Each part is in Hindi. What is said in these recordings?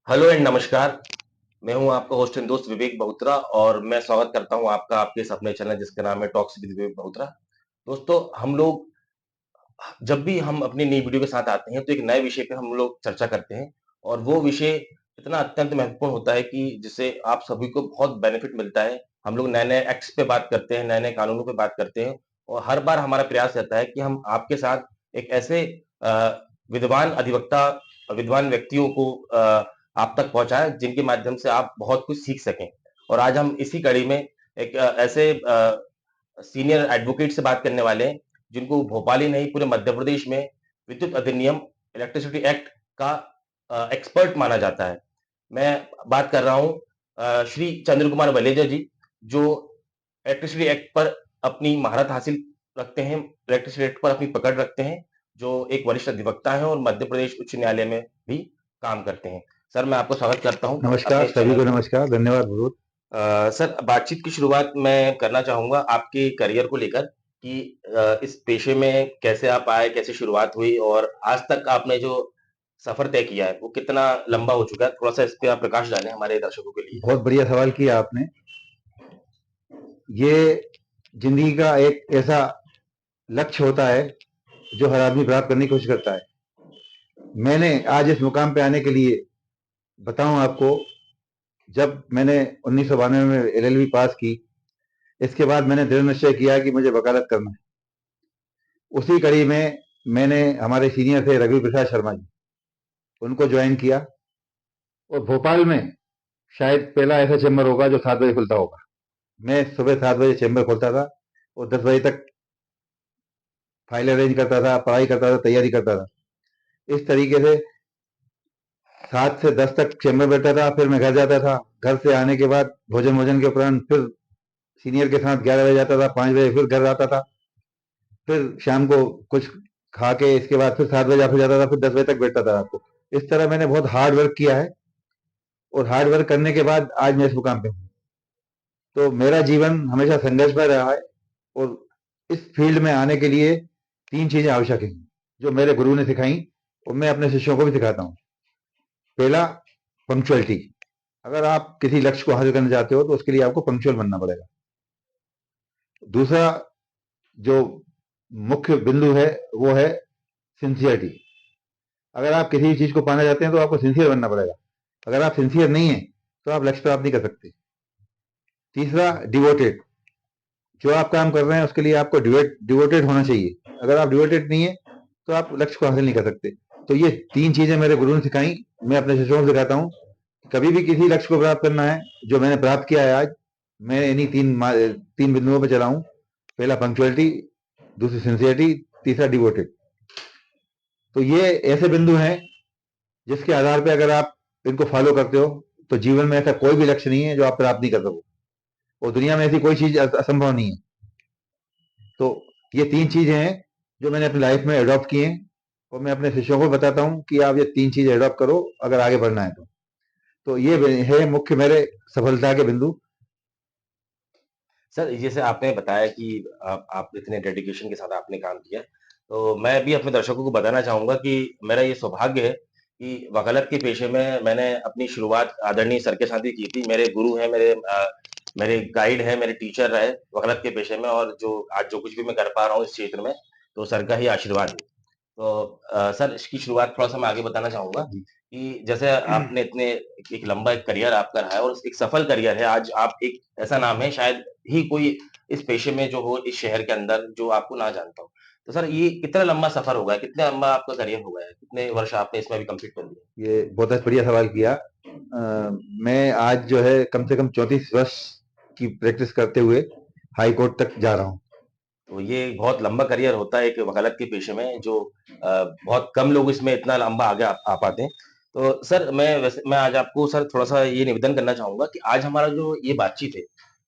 हेलो एंड नमस्कार। मैं हूं आपका होस्ट एंड दोस्त विवेक बहुत्रा और मैं स्वागत करता हूं आपका आपके इस अपने चैनल जिसका नाम है टॉक्स विद विवेक बहुत्रा। दोस्तों, हम लोग जब भी हम अपनी नई वीडियो के साथ आते हैं तो एक नए विषय पे हम लोग चर्चा करते हैं और वो विषय इतना अत्यंत महत्वपूर्ण होता है कि जिससे आप सभी को बहुत बेनिफिट मिलता है। हम लोग नए-नए एक्ट्स पे बात करते हैं, नए-नए कानूनों पे बात करते हैं और हर बार हमारा प्रयास रहता है कि हम आपके साथ एक ऐसे विद्वान अधिवक्ता, विद्वान व्यक्तियों को आप तक पहुँचाएँ जिनके माध्यम से आप बहुत कुछ सीख सकें। और आज हम इसी कड़ी में एक ऐसे सीनियर एडवोकेट से बात करने वाले हैं जिनको भोपाल ही नहीं पूरे मध्य प्रदेश में विद्युत अधिनियम इलेक्ट्रिसिटी एक्ट का एक्सपर्ट माना जाता है। मैं बात कर रहा हूँ श्री चंद्र कुमार वलेजा जी, जो इलेक्ट्रिसिटी एक्ट पर अपनी महारत हासिल रखते हैं, इलेक्ट्रिसिटी एक्ट पर अपनी पकड़ रखते हैं, जो एक वरिष्ठ अधिवक्ता हैं और मध्य प्रदेश उच्च न्यायालय में भी काम करते हैं। सर, मैं आपको स्वागत करता हूँ नमस्कार, अपने सभी चैनल को पे। नमस्कार, धन्यवाद बहुत। सर, बातचीत की शुरुआत मैं करना चाहूँगा आपके करियर को लेकर कि इस पेशे में कैसे आप आए, कैसे शुरुआत हुई और आज तक आपने जो सफ़र तय किया है, वो कितना लंबा हो चुका है? थोड़ा-सा इस पे आप प्रकाश डालें हमारे दर्शकों के लिए। बहुत बढ़िया सवाल किया आपने। ये ज़िंदगी का एक ऐसा लक्ष्य होता है, जो हर आदमी प्राप्त करने की कोशिश करता है। मैंने आज इस मुकाम पे आने के लिए बताऊँ आपको, जब मैंने 1992 में एलएलबी पास की, इसके बाद मैंने दृढ़ निश्चय किया कि मुझे वकालत करना है। उसी कड़ी में मैंने हमारे सीनियर थे रघु प्रसाद शर्मा जी, उनको जॉइन किया और भोपाल में शायद पहला ऐसा चैम्बर होगा जो 7 बजे खुलता होगा। मैं सुबह 7 बजे चैम्बर खोलता था और 10 बजे तक फाइल अरेंज करता था, पढ़ाई करता था, तैयारी करता था। इस तरीके से 7 से 10 तक चैम्बर बैठता था, फिर मैं घर जाता था। घर से आने के बाद भोजन-वोजन के उपरांत फिर सीनियर के साथ 11 बजे जाता था, 5 बजे फिर घर आता था। फिर शाम को कुछ खा के इसके बाद फिर 7 बजे ऑफिस जाता था, फिर 10 बजे तक बैठता था रात को। इस तरह मैंने बहुत हार्ड वर्क किया है और हार्ड वर्क करने के बाद आज मैं इस मुकाम पे हूँ। तो मेरा जीवन हमेशा संघर्षमय रहा है और इस फील्ड में आने के लिए 3 चीज़ें आवश्यक हैं, जो मेरे गुरु ने सिखाई और मैं अपने शिष्यों को भी सिखाता हूँ। पहला, पंक्चुअलिटी। अगर आप किसी लक्ष्य को हासिल करना चाहते हो तो उसके लिए आपको पंक्चुअल बनना पड़ेगा। दूसरा जो मुख्य बिंदु है वो है सिंसियरिटी। अगर आप किसी चीज को पाना चाहते हैं तो आपको सिंसियर बनना पड़ेगा। अगर आप सिंसियर नहीं है तो आप लक्ष्य प्राप्त नहीं कर सकते। तीसरा, डिवोटेड। जो आप काम कर रहे हैं उसके लिए आपको डिवोटेड होना चाहिए। अगर आप डिवोटेड नहीं है तो आप लक्ष्य को हासिल नहीं कर सकते। तो ये 3 चीजें मेरे गुरु ने सिखाई, मैं अपने शिष्यों को सिखाता हूँ। कभी भी किसी लक्ष्य को प्राप्त करना है, जो मैंने प्राप्त किया है आज, मैं इन्हीं 3 बिंदुओं पे चला हूँ। पहला पंक्चुअलिटी, दूसरी सिंसियरिटी, तीसरा डिवोटेड। तो ये ऐसे बिंदु हैं जिसके आधार पे अगर आप इनको फॉलो करते हो तो जीवन में ऐसा कोई भी लक्ष्य नहीं है जो आप प्राप्त नहीं कर सको और दुनिया में ऐसी कोई चीज असंभव नहीं है। तो ये 3 चीजें हैं जो मैंने अपनी लाइफ में अडॉप्ट की हैं और मैं अपने शिष्यों को बताता हूँ कि आप ये 3 चीजें अडॉप्ट करो अगर आगे बढ़ना है तो ये है मुख्य मेरे सफलता के बिंदु। सर, जैसे आपने बताया कि आप इतने डेडिकेशन के साथ आपने काम किया, तो मैं भी अपने दर्शकों को बताना चाहूँगा कि मेरा ये सौभाग्य है कि वकालत के पेशे में मैंने अपनी शुरुआत आदरणीय सर के साथ ही की थी। मेरे गुरु हैं, मेरे गाइड हैं, मेरे टीचर रहे वकालत के पेशे में और जो आज जो कुछ भी मैं कर पा रहा हूँ इस क्षेत्र में, तो सर का ही आशीर्वाद है। तो सर, इसकी शुरुआत थोड़ा-सा मैं आगे बताना चाहूँगा कि जैसे आपने इतने एक लंबा एक करियर आपका रहा है और एक सफल करियर है। आज आप एक ऐसा नाम है शायद ही कोई इस पेशे में जो हो इस शहर के अंदर जो आपको ना जानता हो। तो सर, ये कितना लंबा सफर हो गया है? कितना लंबा आपका करियर हो गया है? कितने वर्ष आपने इसमें अभी कंप्लीट कर लिए? ये बहुत बढ़िया सवाल किया। मैं आज जो है कम से कम 34 वर्ष की प्रैक्टिस करते हुए हाई कोर्ट तक जा रहा हूँ। तो ये बहुत लंबा करियर होता है एक वकालत के पेशे में जो बहुत कम लोग इसमें इतना लंबा आगे आ पाते हैं। तो सर, मैं आज आपको सर थोड़ा-सा ये निवेदन करना चाहूँगा कि आज हमारा जो ये बातचीत है,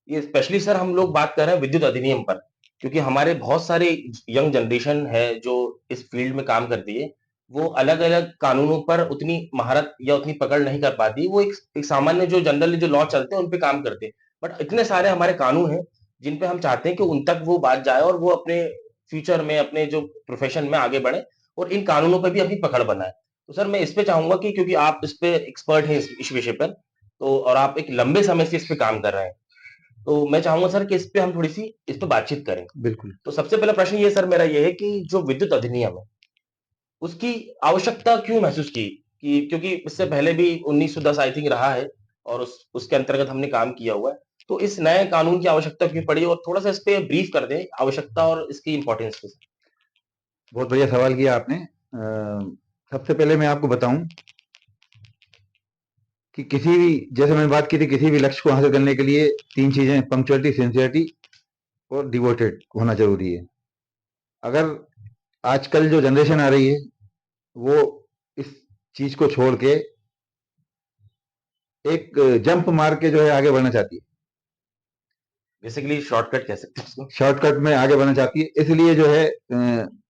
ये स्पेशली सर हम लोग बात कर रहे हैं विद्युत अधिनियम पर। क्योंकि हमारे बहुत सारे यंग जनरेशन है जो इस फील्ड में काम करती है, वो अलग-अलग कानूनों पर उतनी महारत या उतनी पकड़ नहीं कर पाती। वो एक सामान्य जो जनरली जो लॉ चलते हैं उन पे काम करते हैं। बट इतने सारे हमारे कानून हैं जिन पे हम चाहते हैं कि उन तक वो बात जाए और वो अपने फ्यूचर में अपने जो प्रोफेशन में आगे बढ़े और इन कानूनों पे भी अपनी पकड़ बनाए। तो सर मैं इस पे चाहूँगा कि क्योंकि आप इस पे एक्सपर्ट हैं इस विषय पर, तो और आप एक लंबे समय से इस पे काम कर रहे हैं। तो मैं चाहूँगा सर कि इस पे हम थोड़ी-सी इस पे बातचीत करें। बिल्कुल। तो सबसे पहला प्रश्न ये सर मेरा ये है कि जो विद्युत अधिनियम है, उसकी आवश्यकता क्यों महसूस की? कि क्योंकि इससे पहले भी 1910 आई थिंक रहा है और उसके अंतर्गत हमने काम किया हुआ है। तो इस नए कानून की आवश्यकता क्यों पड़ी और थोड़ा-सा इस पे ब्रीफ कर दें आवश्यकता और इसकी इम्पोर्टेंस पे? बहुत बढ़िया सवाल किया आपने। सबसे पहले मैं आपको बताऊं कि किसी भी, जैसे मैंने बात की थी, किसी भी लक्ष्य को हासिल करने के लिए तीन चीजें, पंक्चुअलिटी, सिंसियरिटी और डिवोटेड होना जरूरी है। अगर आजकल जो जनरेशन आ रही है वो इस चीज को छोड़ के एक जंप मार के जो है आगे बढ़ना चाहती है, बेसिकली शॉर्टकट कह सकते हैं इसको। शॉर्टकट में आगे बढ़ना चाहती है, इसलिए जो है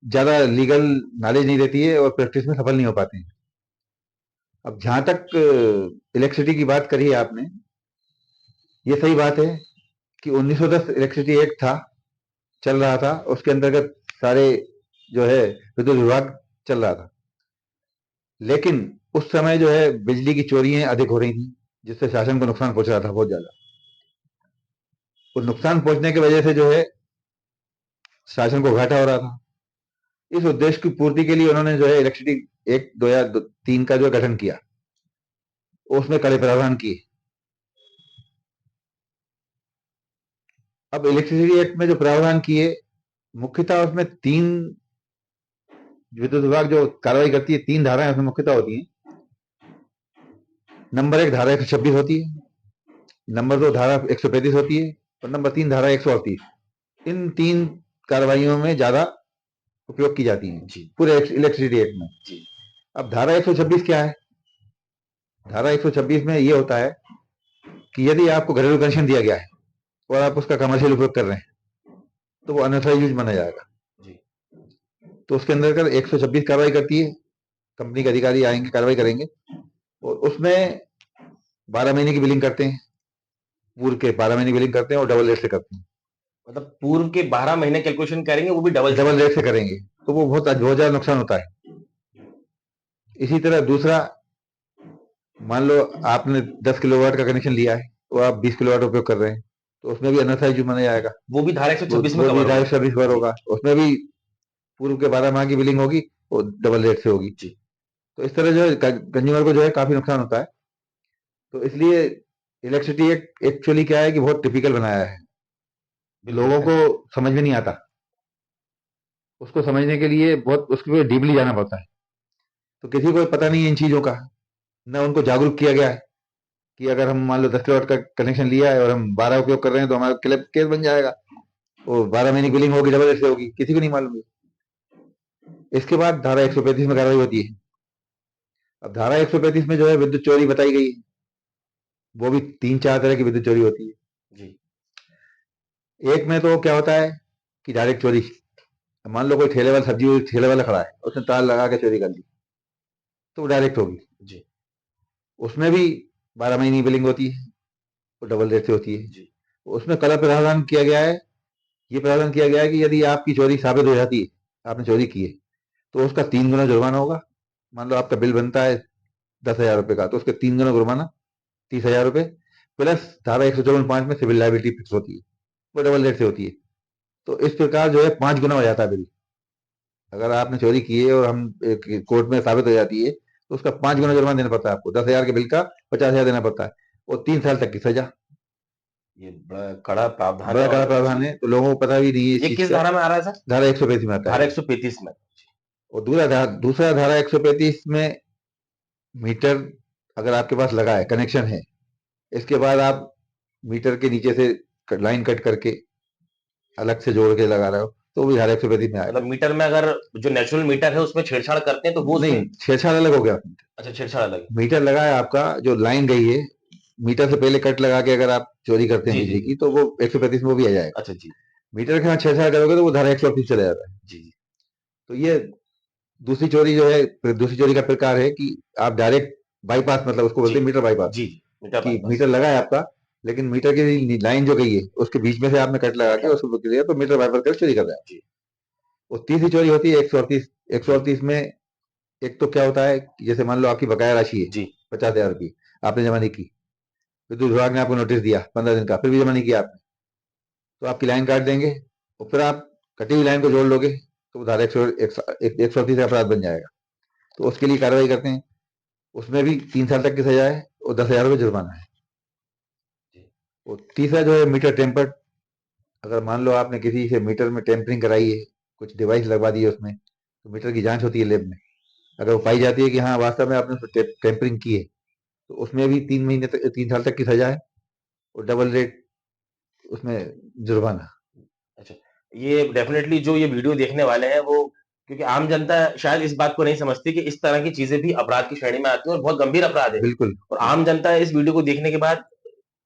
ज्यादा लीगल नॉलेज नहीं रहती है और प्रैक्टिस में सफल नहीं हो पाते हैं। अब जहां तक इलेक्ट्रिसिटी की बात करी है आपने, ये सही बात है कि 1910 इलेक्ट्रिसिटी एक्ट था, चल रहा था, उसके अंतर्गत सारे जो है विद्युत विभाग चल रहा था। लेकिन उस समय जो है बिजली की चोरियां अधिक हो रही थी, जिससे शासन को नुकसान पहुंच रहा था बहुत ज्यादा। और नुकसान पहुंचने की वजह से जो है शासन को घाटा हो रहा था। इस उद्देश्य की पूर्ति के लिए उन्होंने जो है इलेक्ट्रिसिटी एक्ट 2003 का जो गठन किया, उसमें कड़े प्रावधान किए। अब इलेक्ट्रिसिटी एक्ट में जो प्रावधान किए, मुख्यतः उसमें तीन, विद्युत विभाग जो कार्रवाई करती है, तीन धाराएं उसमें मुख्यतः होती हैं। नंबर एक धारा 126 होती है, नंबर दो धारा 135 होती है, और नंबर तीन धारा 138। इन तीन कार्रवाइयों में ज्यादा उपयोग की जाती है जी, पूरे इलेक्ट्रिसिटी एक्ट में। जी, अब धारा 126 क्या है? धारा 126 में ये होता है कि यदि आपको घरेलू कनेक्शन दिया गया है और आप उसका कमर्शियल उपयोग कर रहे हैं, तो वो अनऑथराइज यूज माना जाएगा। जी, तो उसके अंदर 126 कार्रवाई करती है, कंपनी के अधिकारी आएंगे, कार्रवाई करेंगे, और उसमें 12 महीने की बिलिंग करते हैं, पूर्व के 12 महीने की बिलिंग करते हैं और डबल रेट से करते हैं। मतलब पूर्व के 12 महीने कैलकुलेशन करेंगे वो भी डबल से। डबल रेट से करेंगे तो वो बहुत ज्यादा नुकसान होता है। इसी तरह दूसरा, मान लो आपने 10 किलोवाट का कनेक्शन लिया है और आप 20 किलोवाट उपयोग कर रहे हैं, तो उसमें भी अनऑथराइज यूज माना जाएगा। वो भी धारा 126 में वो भी कवर होगा। डायरेक्ट सर्विस पर जी, होगा, उसमें भी पूर्व के 12 माह की बिलिंग होगी और डबल रेट से होगी। जी, तो इस तरह जो है कंज्यूमर को जो है काफी नुकसान होता है। तो इसलिए इलेक्ट्रिसिटी एक्चुअली क्या है कि बहुत टिपिकल बनाया है, बिल्कुल। लोगों को समझ में नहीं आता। उसको समझने के लिए बहुत उसके डीपली जाना पड़ता है। तो किसी को पता नहीं है इन चीजों का, न उनको जागरूक किया गया है कि अगर हम मान लो 10 किलोवाट का कनेक्शन लिया है और हम 12 उपयोग कर रहे हैं तो हमारा केस बन जाएगा, और 12 महीने की बिलिंग होगी, डबल रेट से होगी, किसी को नहीं मालूम है। इसके बाद धारा 135 में कार्रवाई होती है। अब धारा 135 में जो है विद्युत चोरी बताई गई है, वो भी तीन चार तरह की विद्युत चोरी होती है। जी, एक में तो क्या होता है कि डायरेक्ट चोरी, मान लो कोई ठेले वाला, सब्जी ठेले वाला खड़ा है, उसने तार लगा के चोरी कर ली, तो वो डायरेक्ट होगी। जी, उसमें भी 12 महीने की बिलिंग होती है और डबल रेट से होती है। जी, उसमें कड़ा प्रावधान किया गया है, ये प्रावधान किया गया है कि यदि आपकी चोरी साबित हो जाती है, आपने चोरी की है, तो उसका 3 गुना जुर्माना होगा। मान लो आपका बिल बनता है 10,000 रुपए का, तो उसके 3 गुना जुर्माना, 30,000 रुपए, प्लस धारा 154(5) में सिविल लाइबिलिटी फिक्स होती है, वो डबल रेट से होती है। तो इस प्रकार जो है 5 गुना हो जाता है बिल। अगर आपने चोरी की है और हम कोर्ट में साबित हो जाती है, तो उसका 5 गुना जुर्माना देना पड़ता है आपको, 10,000 के बिल का 50,000 देना पड़ता है, और 3 साल तक की सजा। ये बड़ा कड़ा प्रावधान है बड़ा कड़ा और प्रावधान जी, है, तो लोगों को पता भी नहीं है इस ये चीज किस का। धारा में आ रहा है सर? धारा 135 में आता है धारा ये। 135 में। और दूसरा धारा 135 में मीटर, अगर आपके पास लगा है, कनेक्शन है, इसके बाद आप मीटर के नीचे से लाइन कट करके अलग से जोड़ के लगा रहे हो, तो वो भी धारा 135 में आएगा। मतलब मीटर में अगर जो नेचुरल मीटर है उसमें छेड़छाड़ करते हैं तो वो उसमें। नहीं, छेड़छाड़ अलग हो गया। अच्छा, छेड़छाड़ अलग है। मीटर लगा है आपका, जो लाइन गई है, मीटर से पहले कट लगा के अगर आप चोरी करते हैं जी, जी, बिजली जी। की, तो वो 135 में वो भी आ जाएगा। अच्छा, जी, मीटर के साथ छेड़छाड़ करोगे तो वो धारा 138 चला जाता है। जी, जी, तो ये दूसरी चोरी जो है, दूसरी चोरी का प्रकार है कि आप डायरेक्ट बाईपास, मतलब उसको जी, बोलते हैं मीटर बाईपास, जी, जी, मीटर कि बाईपास। मीटर लगा है आपका, लेकिन मीटर की लाइन जो गई है उसके बीच में से आपने कट लगा के उसको रोक दिया, तो मीटर बाईपास कर चोरी कर रहा है। जी, और तीसरी चोरी होती है 138। जी, 138 में एक तो क्या होता है कि जैसे मान लो आपकी बकाया राशि है जी, 50,000 रुपये, आपने जमा नहीं की, विद्युत विभाग ने आपको नोटिस दिया 15 दिन का, फिर भी जमा नहीं किया आपने, तो आपकी लाइन काट देंगे, और फिर आप कटी हुई लाइन को जोड़ लोगे तो वो धारा 138 का अपराध बन जाएगा। तो उसके लिए कार्रवाई करते हैं, उसमें भी 3 साल तक की सजा है और 10,000 रुपये जुर्माना है। जी, और तीसरा जो है मीटर टेम्पर्ड, अगर मान लो आपने किसी से मीटर में टेम्परिंग कराई है, कुछ डिवाइस लगवा दी है उसमें, तो मीटर की जांच होती है लेब में, अगर वो पाई जाती है कि हाँ वास्तव में आपने उसमें टेम्परिंग की है, तो उसमें भी 3 महीने तक 3 साल तक की सजा है और डबल रेट उसमें जुर्माना। अच्छा। ये डेफ़िनेटली जो ये वीडियो देखने वाले हैं वो, क्योंकि आम जनता शायद इस बात को नहीं समझती कि इस तरह की चीज़ें भी अपराध की श्रेणी में आती हैं और बहुत गंभीर अपराध है। बिल्कुल। और आम जनता इस वीडियो को देखने के बाद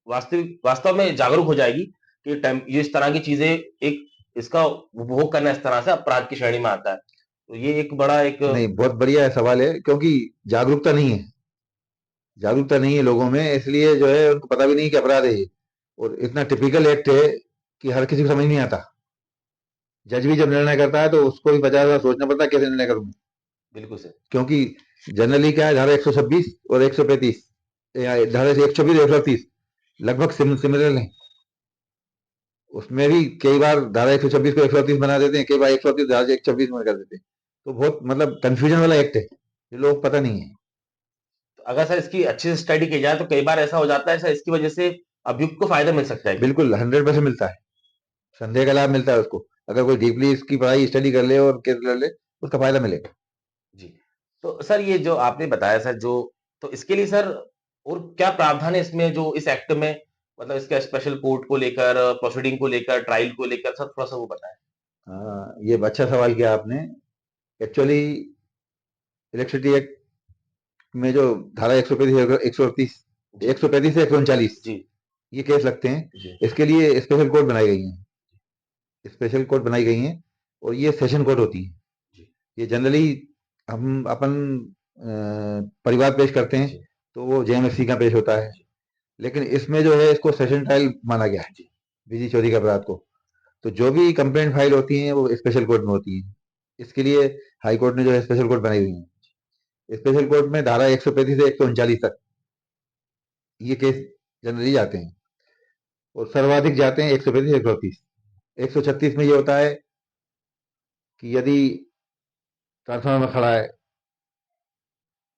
वास्तव में जागरूक हो जाएगी कि ये इस तरह की चीज़ें, एक इसका उपभोग करना इस तरह से अपराध की श्रेणी में आता है। तो ये एक बड़ा एक नहीं, बहुत बढ़िया सवाल है, क्योंकि जागरूकता नहीं है, जागरूकता नहीं है लोगों में, इसलिए जो है उनको पता भी नहीं कि अपराध है ये। और इतना टिपिकल एक्ट है कि हर किसी को समझ नहीं आता। जज भी जब निर्णय करता है तो उसको भी 50 बार सोचना पड़ता है कैसे निर्णय करूं, बिल्कुल सही। क्योंकि जनरली क्या है, धारा 126 और 135, धारा 126 138 लगभग सिमिलर है। उसमें भी कई बार धारा 126 को 138 बना देते हैं, कई बार 138 धारा 126 में कर देते हैं। तो बहुत मतलब कंफ्यूजन वाला एक्ट है, ये लोग पता नहीं है। तो अगर सर इसकी अच्छे से स्टडी की जाए तो कई बार ऐसा हो जाता है सर, इसकी वजह से अभियुक्त को फ़ायदा मिल सकता है क्या? बिल्कुल 100% मिलता है, संदेह का लाभ मिलता है उसको, अगर कोई डीपली इसकी पढ़ाई स्टडी कर ले और केस लड़ ले, उसका फायदा मिलेगा। जी। तो सर ये जो आपने बताया सर, जो तो इसके लिए सर और क्या प्रावधान है इसमें, जो इस एक्ट में, मतलब इसका स्पेशल कोर्ट को लेकर, प्रोसीडिंग को लेकर, ट्रायल को लेकर सर थोड़ा-सा वो बताएँ? हाँ, ये अच्छा सवाल किया आपने। एक्चुअली इलेक्ट्रिसिटी एक्ट में जो धारा 135 138 जी, 135 से 139 जी, ये केस लगते हैं, जी, इसके लिए स्पेशल कोर्ट बनाई गई हैं, स्पेशल कोर्ट बनाई गई हैं, और ये सेशन कोर्ट होती हैं। जी, ये जनरली हम अपन परिवार पेश करते हैं जी, तो वो जेएमएफसी का पेश होता है, जी, लेकिन इसमें जो है इसको सेशन ट्रायल माना गया है, जी, विधि चोरी का अपराध को। तो जो भी कंप्लेंट फाइल होती हैं वो स्पेशल कोर्ट में होती हैं। इसके लिए हाई कोर्ट ने जो है स्पेशल कोर्ट बनाई हुई है। स्पेशल कोर्ट में धारा 135 से 139 तक ये केस जनरली जाते हैं, और सर्वाधिक जाते हैं 135 138। 136 में ये होता है कि यदि ट्रांसफार्मर में खड़ा है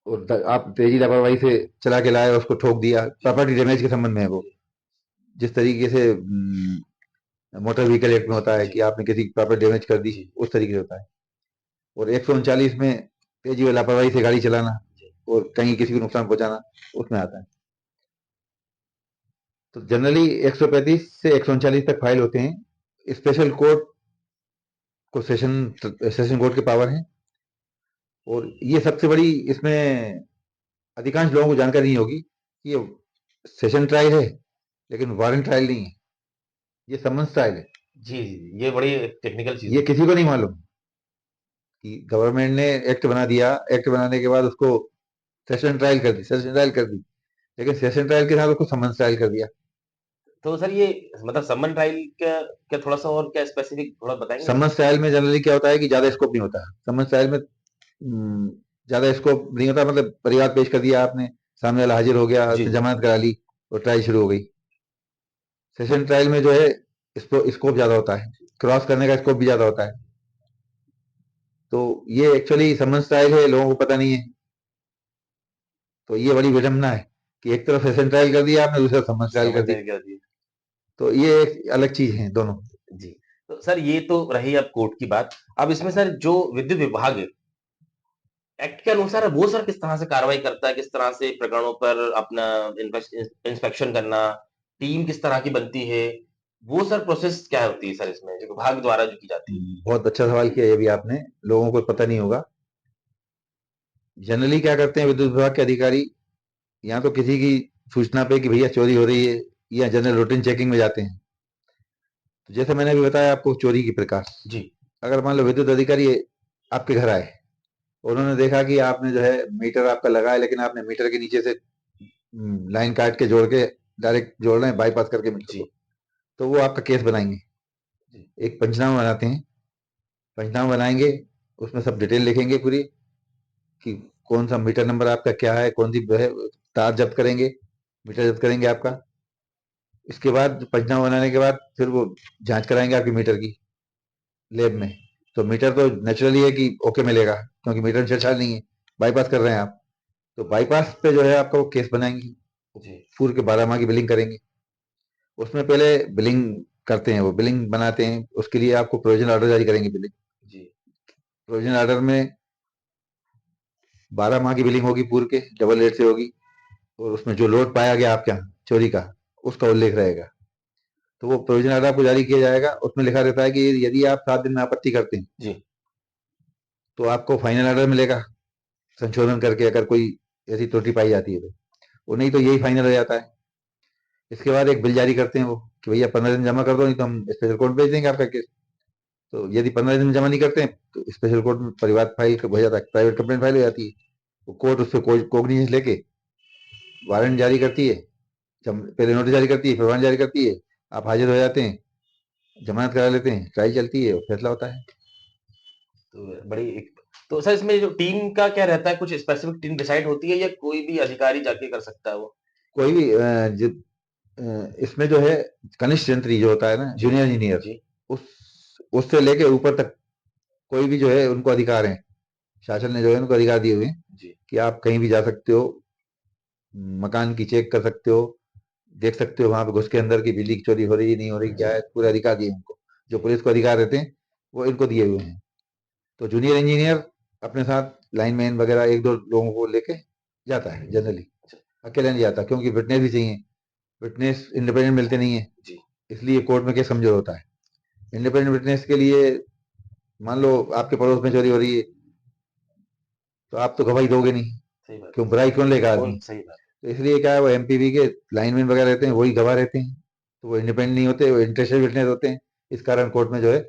और आप तेजी लापरवाही से चला के लाए और उसको ठोक दिया, प्रॉपर्टी डैमेज के संबंध में है वो, जिस तरीके से मोटर व्हीकल एक्ट में होता है कि जी, आपने किसी की प्रॉपर्टी डैमेज कर दी, जी, उस तरीके से होता है। और 139 में तेजी व लापरवाही से गाड़ी चलाना जी, और कहीं किसी को नुकसान पहुंचाना, उसमें आता है। तो जनरली 135 से 139 तक फाइल होते हैं। स्पेशल कोर्ट को सेशन कोर्ट के पावर है। और ये सबसे बड़ी इसमें अधिकांश लोगों को जानकारी नहीं होगी कि ये सेशन ट्रायल है, लेकिन वारंट ट्रायल नहीं है, ये समन्स ट्रायल है। जी, जी, ये बड़ी टेक्निकल चीज़ ये है। किसी को नहीं मालूम कि गवर्नमेंट ने एक्ट बना दिया, एक्ट बनाने के बाद उसको सेशन ट्रायल कर दी, सेशन ट्रायल कर दी, लेकिन सेशन ट्रायल के साथ उसको समन्स ट्रायल कर दिया। तो सर ये मतलब समन ट्रायल क्या, क्या थोड़ा-सा और क्या स्पेसिफिक थोड़ा बताएँगे आप? समन्स ट्रायल में जनरली क्या होता है कि ज्यादा स्कोप नहीं होता। समन्स ट्रायल में ज्यादा स्कोप नहीं होता, मतलब परिवार पेश कर दिया आपने, सामने वाला हाजिर हो गया, जी, उसने जी। जमानत करा ली और ट्रायल शुरू हो गई। सेशन ट्रायल में जो है स्कोप ज्यादा होता है, क्रॉस करने का स्कोप भी ज्यादा होता है। तो ये एक्चुअली समन्स ट्रायल है, लोगों को पता नहीं है। तो ये बड़ी विडंबना है कि एक तरफ सेशन ट्रायल कर दिया आपने, दूसरी तरफ समन्स ट्रायल कर समन दी। ट्रायल क्या होती है? तो ये एक अलग चीज है दोनों। जी। तो सर ये तो रही अब कोर्ट की बात। अब इसमें सर जो विद्युत विभाग है, एक्ट के अनुसार वो सर किस तरह से कार्रवाई करता है? किस तरह से प्रकरणों पर अपना इंस्पेक्शन करना, टीम किस तरह की बनती है? वो सर प्रोसेस क्या होती है सर इसमें, जो विभाग द्वारा जो की जाती है? बहुत अच्छा सवाल किया ये भी आपने, लोगों को पता नहीं होगा। जनरली क्या करते हैं विद्युत विभाग के अधिकारी, या तो किसी की सूचना पे कि भैया चोरी हो रही है, या जनरल रूटीन चेकिंग में जाते हैं। तो जैसे मैंने अभी बताया आपको चोरी की प्रकार, जी, अगर मान लो विद्युत अधिकारी आपके घर आए, उन्होंने देखा कि आपने जो है मीटर आपका लगा है, लेकिन आपने मीटर के नीचे से लाइन काट के जोड़ के डायरेक्ट जोड़ रहे हैं, बाईपास करके मीटर जी, को, तो वो आपका केस बनाएंगे। जी, एक पंचनामा बनाते हैं, पंचनामा बनाएंगे, उसमें सब डिटेल लिखेंगे पूरी, कि कौन सा मीटर नंबर आपका क्या है, कौन सी है, तार जब्त करेंगे, मीटर जब्त करेंगे आपका। इसके बाद पंचनामा बनाने के बाद फिर वो जांच कराएंगे आपकी मीटर की लैब में। तो मीटर तो नेचुरली है कि ओके मिलेगा, क्योंकि मीटर में छेड़छाड़ नहीं है, बाईपास कर रहे हैं आप। तो बाईपास पे जो है आपका वो केस बनाएंगे, जी, पूरे के 12 माह की बिलिंग करेंगे। उसमें पहले बिलिंग करते हैं, वो बिलिंग बनाते हैं, उसके लिए आपको प्रोविजनल ऑर्डर जारी करेंगे। बिलिंग जी, प्रोविजनल ऑर्डर में 12 माह की बिलिंग होगी, पूरे के डबल रेट से होगी, और उसमें जो लोड पाया गया आपके यहाँ चोरी का, उसका उल्लेख रहेगा। तो वो प्रोविजनल ऑर्डर आपको जारी किया जाएगा, उसमें लिखा रहता है कि यदि आप 7 दिन में आपत्ति करते हैं जी, तो आपको फाइनल ऑर्डर मिलेगा संशोधन करके, अगर कोई ऐसी त्रुटि पाई जाती है तो। वो नहीं तो यही फाइनल हो जाता है। इसके बाद एक बिल जारी करते हैं वो, कि भैया 15 दिन जमा कर दो, नहीं तो हम स्पेशल कोर्ट भेज देंगे आपका केस। तो यदि 15 दिन में जमा नहीं करते हैं तो स्पेशल कोर्ट में परिवाद फाइल हो जाता है, प्राइवेट कंप्लेंट फाइल हो जाती है। वो कोर्ट उस पर कोग्निजेंस लेके वारंट जारी करती है, पहले नोटिस जारी करती है, फिर वारंट जारी करती है। आप हाजिर हो जाते हैं, जमानत करा लेते हैं, ट्रायल चलती है और फैसला होता है। तो बड़ी एक तो सर इसमें जो टीम का क्या रहता है, कुछ स्पेसिफिक टीम डिसाइड होती है या कोई भी अधिकारी जाके कर सकता है वो? कोई भी इसमें जो है कनिष्ठ यंत्री जो होता है ना, जी, जूनियर इंजीनियर, जी, उस उससे लेके ऊपर तक कोई भी जो है उनको अधिकार है, शासन ने जो है उनको अधिकार दिए हुए हैं जी, कि आप कहीं भी जा सकते हो, मकान की चेक कर सकते हो, देख सकते हो वहां पे घुस के अंदर की बिजली की चोरी हो रही है नहीं हो रही, क्या जी, है, पूरे अधिकार दिए उनको। जो जी, पुलिस को अधिकार रहते हैं वो इनको दिए हुए हैं। तो जूनियर इंजीनियर अपने साथ लाइनमैन वगैरह एक दो लोगों को लेके जाता है जनरली, अच्छा, अकेले नहीं जाता, क्योंकि विटनेस भी चाहिए। विटनेस इंडिपेंडेंट मिलते नहीं है, जी, इसलिए कोर्ट में केस कमजोर होता है। इंडिपेंडेंट विटनेस के लिए, मान लो आपके पड़ोस में चोरी हो रही है, तो आप तो गवाही दोगे नहीं, सही बात क्यों, बुराई क्यों लेगा कौन आदमी। सही बात तो इसलिए क्या है, वो एमपीवी के लाइनमैन वगैरह रहते हैं, वही गवाह रहते हैं। तो वो इंडिपेंडेंट नहीं होते, वो इंटरेस्टेड विटनेस होते हैं। इस कारण कोर्ट में जो है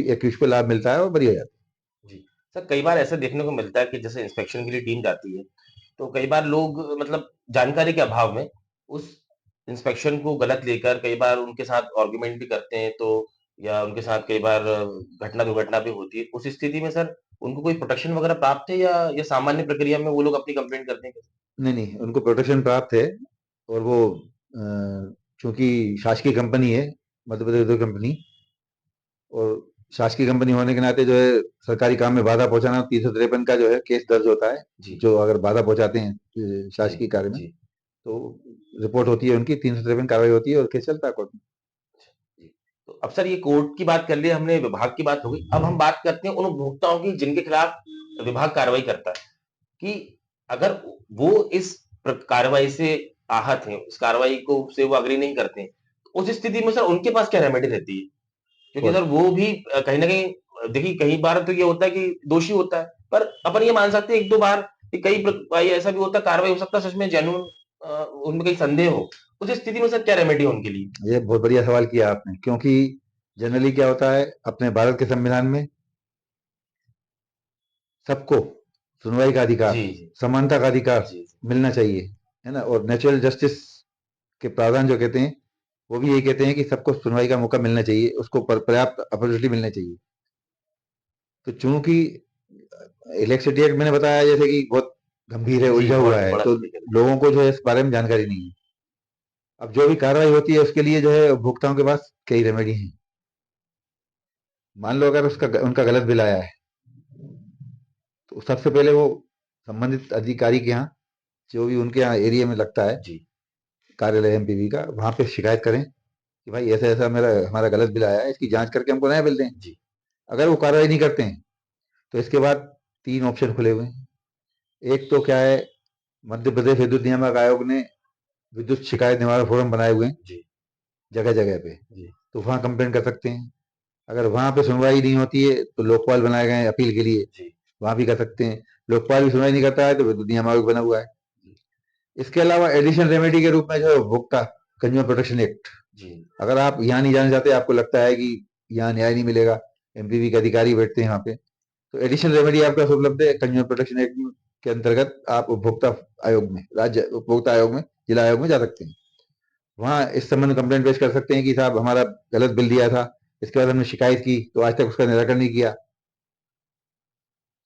एक्यूज को लाभ मिलता है और बरी हो जाती जी। सर कई बार ऐसा देखने को मिलता है कि जैसे इंस्पेक्शन के लिए टीम जाती है, तो कई बार लोग मतलब जानकारी के अभाव में उस इंस्पेक्शन को गलत लेकर कई बार उनके साथ आर्गुमेंट भी करते हैं, तो या उनके साथ कई बार घटना दुर्घटना भी होती है। उस स्थिति में सर उनको कोई प्रोटेक्शन वगैरह प्राप्त है या सामान्य प्रक्रिया में वो लोग अपनी कंप्लेंट करते हैं? है। नहीं नहीं, उनको प्रोटेक्शन प्राप्त है। और वो चूंकि शासकीय कंपनी है, मध्य प्रदेश विद्युत कंपनी, और शासकीय कंपनी होने के नाते जो है सरकारी काम में बाधा पहुंचाना, 353 का जो है केस दर्ज होता है। जी, जो अगर बाधा पहुंचाते हैं जी, शासकीय कार्य में, जी। तो रिपोर्ट होती है उनकी, 353 कार्रवाई होती है और केस चलता है कोर्ट में। अच्छा, जी। तो अब सर ये कोर्ट की बात कर ली हमने, विभाग की बात हो गई। अब हम बात करते हैं उन उपभोक्ताओं की जिनके खिलाफ विभाग कार्रवाई करता है, कि अगर वो इस कार्रवाई से आहत हैं, इस कार्रवाई को से वो एग्री नहीं करते हैं, तो उस स्थिति में सर उनके पास क्या रेमेडी रहती है? क्योंकि कोर्ट सर वो भी कहीं न कहीं देखिए कई बार तो ये होता है कि दोषी होता है, पर अपन ये मान सकते हैं 1-2 बार कि कई भाई ऐसा भी होता है कार्रवाई हो सकता है सच में जेन्युइन उनमें कहीं संदेह हो। उस स्थिति में सर क्या रेमेडी है उनके लिए? ये बहुत बढ़िया सवाल किया आपने, क्योंकि जनरली क्या होता है अपने भारत के संविधान में, सबको सुनवाई का अधिकार, जी, जी। समानता का अधिकार जी, जी। मिलना चाहिए, है ना। और नेचुरल जस्टिस के प्रावधान जो कहते हैं, वो भी यही कहते हैं कि सबको सुनवाई का मौका मिलना चाहिए, उसको पर्याप्त अपॉर्चुनिटी मिलनी चाहिए। तो चूंकि इलेक्ट्रिसिटी एक्ट मैंने बताया जैसे कि बहुत गंभीर है, जी, उलझा हुआ बहुत है, बड़ा तो टॉपिक है। लोगों को जो है इस बारे में जानकारी नहीं है। अब जो भी कार्रवाई होती है उसके लिए जो है उपभोक्ताओं के पास कई रेमेडी हैं। मान लो अगर उसका उनका गलत बिल आया है, तो सबसे पहले वो संबंधित अधिकारी के यहाँ, जो भी उनके यहाँ एरिया में लगता है जी, कार्यालय एमपीवी का, वहां पे शिकायत करें कि भाई ऐसा ऐसा मेरा हमारा गलत बिल आया है, इसकी जांच करके हमको नया बिल दें। जी, अगर वो कार्रवाई नहीं करते हैं तो इसके बाद 3 ऑप्शन खुले हुए हैं। एक तो क्या है, मध्य प्रदेश विद्युत नियामक आयोग ने विद्युत शिकायत निवारण फोरम बनाए हुए हैं जी, जगह जगह पे, जी, तो वहां कंप्लेन कर सकते हैं। अगर वहां पे सुनवाई नहीं होती है तो लोकपाल बनाए गए हैं अपील के लिए, जी, वहां भी कर सकते हैं। लोकपाल भी सुनवाई नहीं करता है तो विद्युत नियामक आयोग बना हुआ है। जी, इसके अलावा एडिशनल रेमेडी के रूप में जो है उपभोक्ता कंज्यूमर प्रोटेक्शन एक्ट, जी, अगर आप यहाँ नहीं जाना चाहते, आपको लगता है कि यहाँ न्याय नहीं मिलेगा, एमपीवी के अधिकारी बैठते हैं यहाँ पे, तो एडिशनल रेमेडी आपके पास उपलब्ध है कंज्यूमर प्रोटेक्शन एक्ट के अंतर्गत। आप उपभोक्ता आयोग में, राज्य उपभोक्ता आयोग में, जिला आयोग में जा सकते हैं। वहाँ इस संबंध में कंप्लेंट पेश कर सकते हैं कि साहब हमारा गलत बिल दिया था, इसके बाद हमने शिकायत की तो आज तक उसका निराकरण नहीं किया।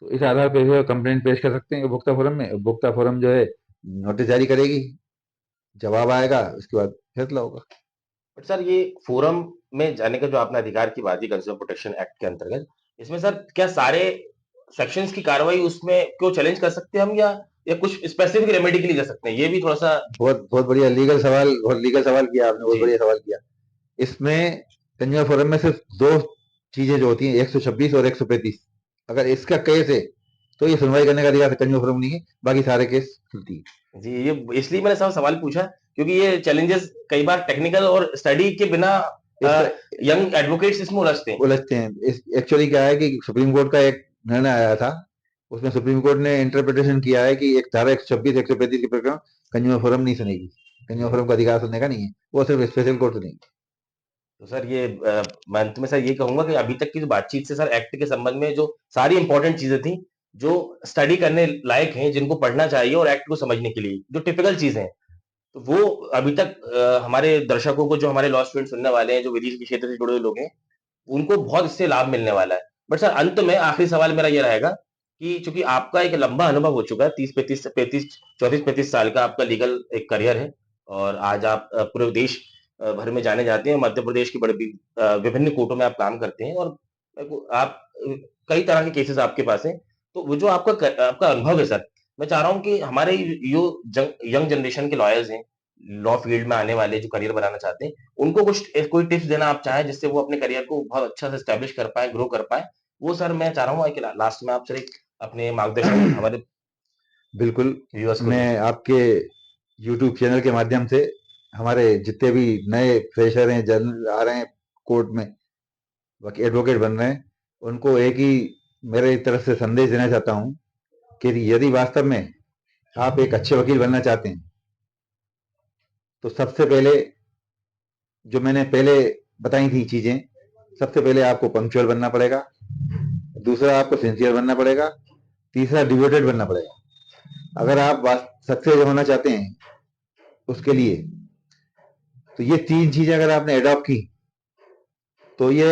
तो इस आधार पर जो कंप्लेंट पेश कर सकते हैं उपभोक्ता फोरम में। उपभोक्ता फोरम जो है नोटिस जारी करेगी, जवाब आएगा, उसके बाद फैसला होगा। बट सर ये फोरम में जाने का जो आपने अधिकार की बात की कंज्यूमर प्रोटेक्शन एक्ट के अंतर्गत, इसमें सर क्या सारे सेक्शंस की कार्रवाई उसमें को चैलेंज कर सकते हैं हम, या कुछ स्पेसिफिक रेमेडी के लिए कर सकते हैं? ये भी थोड़ा-सा। बहुत बहुत बढ़िया लीगल सवाल, बहुत लीगल सवाल किया आपने, बहुत जी। बढ़िया सवाल किया। इसमें कंज्यूमर फोरम में सिर्फ दो चीजें जो होती हैं, 126 और 135, अगर इसका केस है तो ये सुनवाई करने का अधिकार कंज्यूमर फोरम नहीं है, बाकी सारे केस खुलती है। जी, ये इसलिए मैंने सवाल पूछा क्योंकि ये चैलेंजेस कई बार टेक्निकल और स्टडी के बिना इसका यंग एडवोकेट्स इसमें उलझते हैं। उलझते हैं। एक्चुअली क्या है कि सुप्रीम कोर्ट का एक निर्णय आया था, उसमें सुप्रीम कोर्ट ने इंटरप्रिटेशन किया है कि एक धारा 126 135 के प्रकरण कंज्यूमर फोरम नहीं सुनेगी। कंज्यूमर फोरम का अधिकार सुनने का नहीं है, वो सिर्फ स्पेशल कोर्ट सुनेगी। तो सर ये मैं अंत में सर ये कहूंगा कि अभी तक की जो बातचीत से सर एक्ट के संबंध में जो सारी इंपॉर्टेंट चीजें थी, जो स्टडी करने लायक हैं, जिनको पढ़ना चाहिए और एक्ट को समझने के लिए जो टिपिकल चीजें हैं, तो वो अभी तक हमारे दर्शकों को, जो हमारे लॉ स्टूडेंट सुनने वाले हैं, जो विधि के क्षेत्र से जुड़े हुए लोग हैं, उनको बहुत इससे लाभ मिलने वाला है। बट सर अंत में आखिरी सवाल मेरा ये रहेगा कि चूंकि आपका एक लंबा अनुभव हो चुका है, 34 साल का आपका लीगल एक करियर है, और आज आप पूरे देश भर में जाने जाते हैं, मध्य प्रदेश की विभिन्न कोर्टों में आप काम करते हैं, और आप कई तरह के केसेस आपके पास हैं। तो वो जो आपका अनुभव है सर, मैं चाह रहा हूँ कि हमारे यो यंग जनरेशन के लॉयर्स हैं, लॉ फील्ड में आने वाले जो करियर बनाना चाहते हैं, उनको कोई टिप्स देना आप चाहें जिससे वो अपने करियर को बहुत अच्छा से एस्टेब्लिश कर पाएँ, ग्रो कर पाएँ, वो सर मैं चाह रहा हूँ कि लास्ट में आप सर एक अपने मार्गदर्शन हमारे बिल्कुल, व्यूअर्स को मैं दीजिए। आपके यूट्यूब चैनल के माध्यम से हमारे जितने भी नए फ्रेशर हैं, जर्नल आ रहे हैं कोर्ट में, बाकी एडवोकेट बन रहे हैं, उनको एक ही मेरे तरफ से संदेश देना चाहता हूँ कि यदि वास्तव में आप एक अच्छे वकील बनना चाहते हैं, तो सबसे पहले जो मैंने पहले बताई थी चीजें, सबसे पहले आपको पंक्चुअल बनना पड़ेगा, दूसरा आपको सिंसियर बनना पड़ेगा, तीसरा डिवोटेड बनना पड़ेगा। अगर आप सक्सेस होना चाहते हैं उसके लिए, तो ये तीन चीजें अगर आपने अडॉप्ट की, तो ये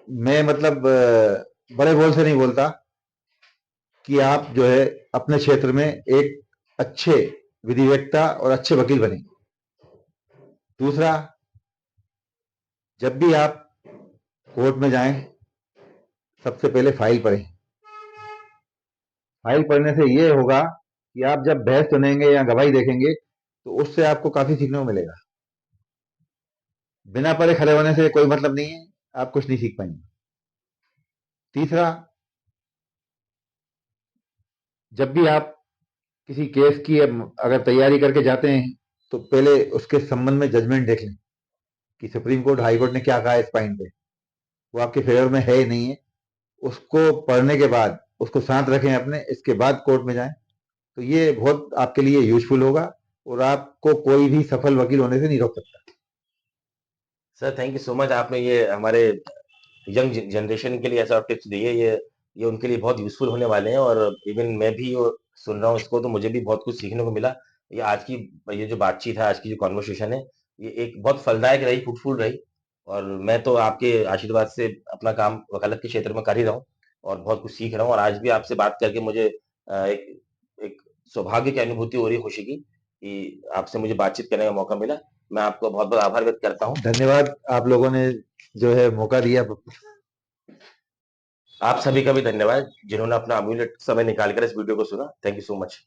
मैं मतलब बड़े बोल से नहीं बोलता कि आप जो है अपने क्षेत्र में एक अच्छे विधिवेत्ता और अच्छे वकील बने। दूसरा, जब भी आप कोर्ट में जाएं, सबसे पहले फाइल पढ़ें। फाइल पढ़ने से ये होगा कि आप जब बहस सुनेंगे या गवाही देखेंगे, तो उससे आपको काफी सीखने को मिलेगा। बिना पढ़े खड़े होने से कोई मतलब नहीं है, आप कुछ नहीं सीख पाएंगे। तीसरा, जब भी आप किसी केस की अगर तैयारी करके जाते हैं, तो पहले उसके संबंध में जजमेंट देख लें कि सुप्रीम कोर्ट, हाई कोर्ट ने क्या कहा है इस पॉइंट पे, वो आपके फेवर में है या नहीं है। उसको पढ़ने के बाद उसको साथ रखें अपने, इसके बाद कोर्ट में जाएं, तो ये बहुत आपके लिए यूजफुल होगा, और आपको कोई भी सफल वकील होने से नहीं रोक सकता। Sir thank you so much, आपने ये हमारे यंग जनरेशन के लिए ऐसा टिप्स दिए, ये उनके लिए बहुत यूज़फुल होने वाले हैं, और इवन मैं भी वो सुन रहा हूँ इसको, तो मुझे भी बहुत कुछ सीखने को मिला। ये जो बातचीत है, आज की जो कन्वर्सेशन है, ये एक बहुत फलदायक रही, फ्रूटफुल रही, और मैं तो आपके आशीर्वाद से अपना काम वकालत के क्षेत्र में कर ही रहा हूँ, और बहुत कुछ सीख रहा हूँ, और आज भी आपसे बात करके मुझे एक एक सौभाग्य की अनुभूति हो रही है, खुशी की, कि आपसे मुझे बातचीत करने का मौका मिला। मैं आपका बहुत-बहुत आभार व्यक्त करता हूँ। धन्यवाद, आप लोगों ने जो है मौका दिया। आप सभी का भी धन्यवाद, जिन्होंने अपना अमूल्य समय निकाल कर इस वीडियो को सुना। Thank you so much.